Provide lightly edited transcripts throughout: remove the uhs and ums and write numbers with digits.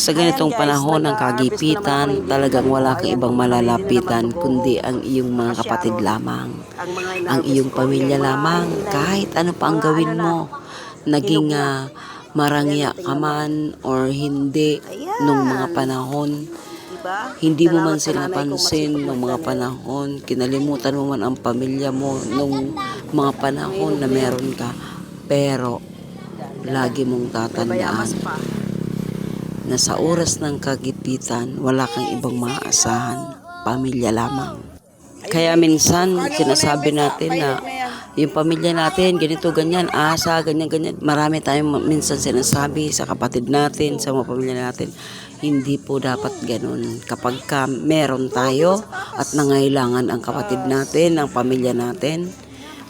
Sa ganitong panahon ng kagipitan, talagang wala kang ibang malalapitan kundi ang iyong mga kapatid lamang, ang iyong pamilya lamang. Kahit ano pa ang gawin mo, naging marangya ka man or hindi nung mga panahon, hindi mo man sila napansin nung mga panahon, kinalimutan mo man ang pamilya mo nung mga panahon na meron ka, pero lagi mong tatandaan na sa oras ng kagipitan, wala kang ibang maaasahan, pamilya lamang. Kaya minsan, sinasabi natin na yung pamilya natin, ganito, ganyan, asa, ganyan, ganyan. Marami tayong minsan sinasabi sa kapatid natin, sa mga pamilya natin. Hindi po dapat ganun. Kapag meron tayo at nangailangan ang kapatid natin, ang pamilya natin,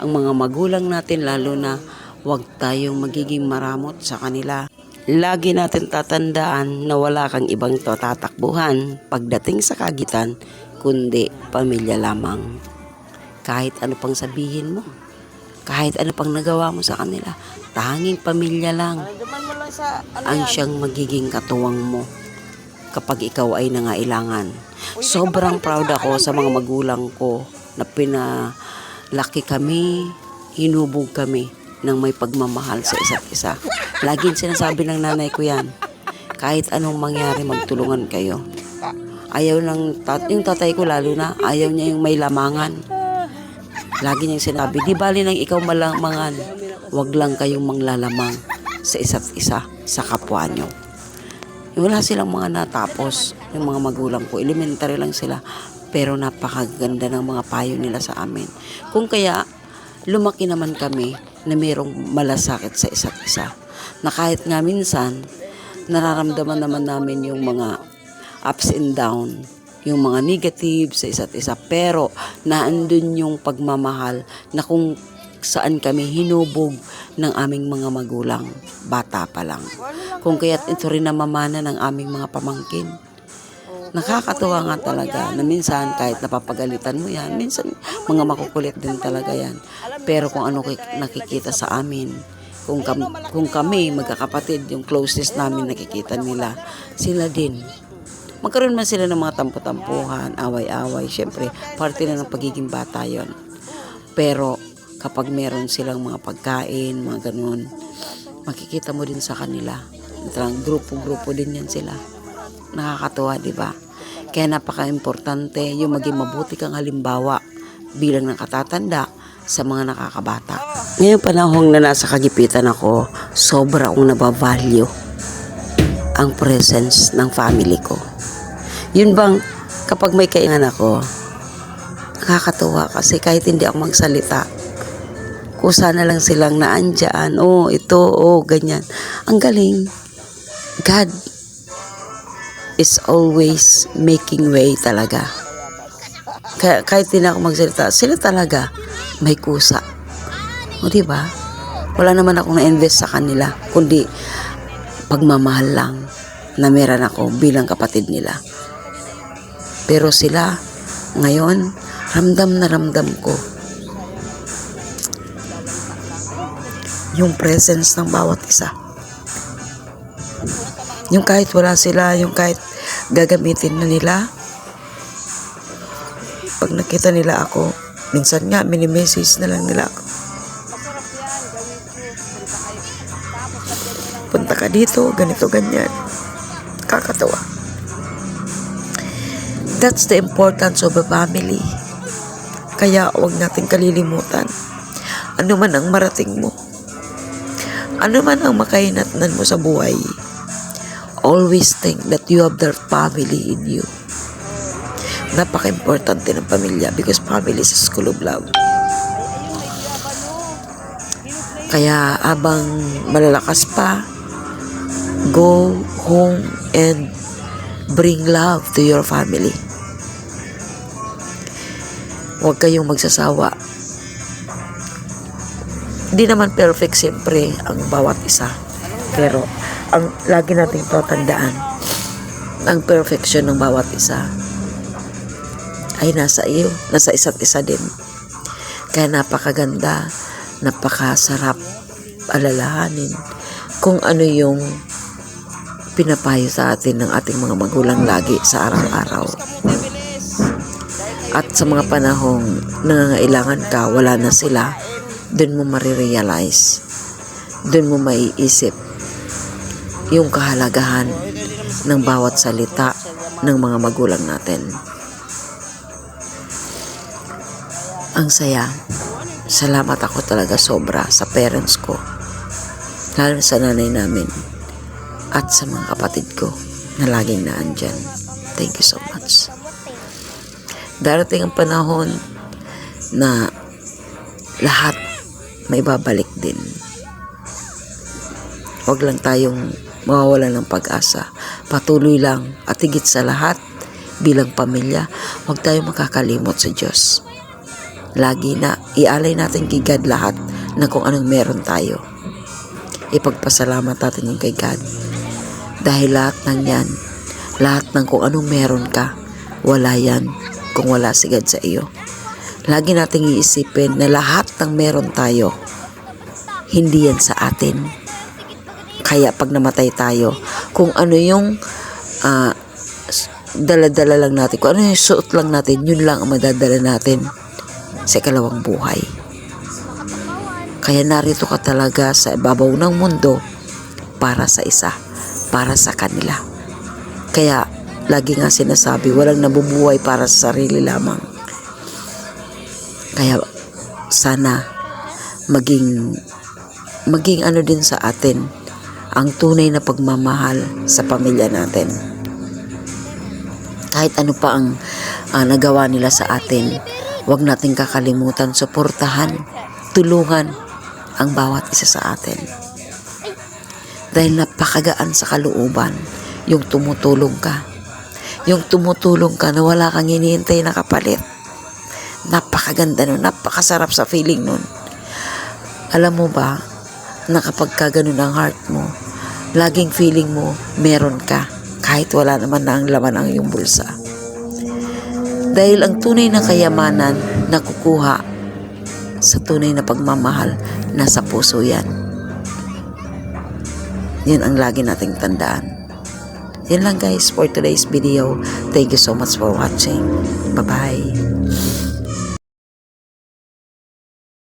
ang mga magulang natin, lalo na huwag tayong magiging maramot sa kanila. Lagi natin tatandaan na wala kang ibang tatakbuhan pagdating sa kagitan, kundi pamilya lamang. Kahit ano pang sabihin mo, kahit ano pang nagawa mo sa kanila, tanging pamilya lang ang siyang magiging katuwang mo kapag ikaw ay nangailangan. Sobrang proud ako sa mga magulang ko na pinalaki kami, hinubog kami ng may pagmamahal sa isa't isa. Laging sinasabi ng nanay ko yan, kahit anong mangyari, magtulungan kayo. Ayaw ng yung tatay ko, lalo na ayaw niya yung may lamangan. Lagi niyang sinabi, di bali nang ikaw malamangan, wag lang kayong manglalamang sa isa't isa, sa kapwa nyo. Wala silang mga natapos, yung mga magulang ko, elementary lang sila, pero napakaganda ng mga payo nila sa amin. Kung kaya, lumaki naman kami na mayroong malasakit sa isa't isa. Na kahit nga minsan, nararamdaman naman namin yung mga ups and down, yung mga negative sa isa't isa. Pero naandun yung pagmamahal na kung saan kami hinubog ng aming mga magulang, bata pa lang. Kung kaya't ito rin namamana ng aming mga pamangkin. Nakakatuwa nga talaga na minsan kahit napapagalitan mo yan, minsan mga makukulit din talaga yan. Pero kung ano nakikita sa amin, kung kami magkakapatid, yung closest namin nakikita nila, sila din. Magkaroon man sila ng mga tampo-tampuhan, away-away, syempre parte na ng pagiging bata yon. Pero kapag meron silang mga pagkain, mga ganun, makikita mo din sa kanila. Grupo-grupo din yan sila. Nakakatuwa, di ba? Kaya napaka-importante yung maging mabuti kang halimbawa bilang nakatatanda sa mga nakakabata. Ngayong panahong na nasa kagipitan ako, sobra akong nabavalue ang presence ng family ko. Yun bang kapag may kainan ako, nakakatuwa kasi kahit hindi ako magsalita, kusa na lang silang naandyan, ganyan. Ang galing. God is always making way talaga. Kahit hindi ako magsalita, sila talaga may kusa. O diba? Wala naman akong na-invest sa kanila, kundi pagmamahal lang na meron ako bilang kapatid nila. Pero sila, ngayon, ramdam na ramdam ko yung presence ng bawat isa. Yung kahit wala sila, yung kahit gagamitin na nila, pag nakita nila ako, minsan nga mini-message na lang nila ako. Punta ka dito, ganito, ganyan. Kakatawa. That's the importance of a family. Kaya huwag natin kalilimutan. Ano man ang marating mo, ano man ang makahinatnan mo sa buhay, always think that you have their family in you. Napaka-importante ng pamilya because family is a school of love. Kaya habang malalakas pa, go home and bring love to your family. Huwag kayong magsasawa. Hindi naman perfect siyempre ang bawat isa. Pero ang lagi nating tatandaan, ang perfection ng bawat isa ay nasa iyo, nasa isa't isa din. Kaya napakaganda, napakasarap alalahanin kung ano yung pinapayo sa atin ng ating mga magulang lagi sa araw-araw. At sa mga panahong nangangailangan ka, wala na sila, dun mo marirealize, dun mo maiisip yung kahalagahan ng bawat salita ng mga magulang natin. Ang saya. Salamat ako talaga sobra sa parents ko, lalo sa nanay namin at sa mga kapatid ko na laging naandyan. Thank you so much. Darating ang panahon na lahat may babalik din. Huwag lang tayong mawawalan ng pag-asa. Patuloy lang at higit sa lahat, bilang pamilya, huwag tayong makakalimot sa Diyos. Lagi na ialay natin kay God lahat ng kung anong meron tayo. Ipagpasalamat natin yung kay God. Dahil lahat ng yan, lahat ng kung anong meron ka, wala yan kung wala si God sa iyo. Lagi nating iisipin na lahat ng meron tayo, hindi yan sa atin. Kaya pag namatay tayo, kung ano yung dala-dala lang natin, kung ano yung suot lang natin, yun lang ang madadala natin sa ikalawang buhay. Kaya narito ka talaga sa ibabaw ng mundo para sa isa, para sa kanila. Kaya lagi nga sinasabi, walang nabubuhay para sa sarili lamang. Kaya sana maging ano din sa atin ang tunay na pagmamahal sa pamilya natin. Kahit ano pa ang nagawa nila sa atin, huwag nating kakalimutan, suportahan, tulungan ang bawat isa sa atin. Dahil napakagaan sa kalooban yung tumutulong ka. Yung tumutulong ka na wala kang hinihintay na kapalit. Napakaganda nun, napakasarap sa feeling nun. Alam mo ba, na kapag ka ganun ang heart mo, laging feeling mo meron ka kahit wala naman na ang laman ang iyong bulsa. Dahil ang tunay na kayamanan nakukuha sa tunay na pagmamahal, nasa puso yan. Yan ang lagi nating tandaan. Yan lang guys for today's video. Thank you so much for watching. Bye-bye.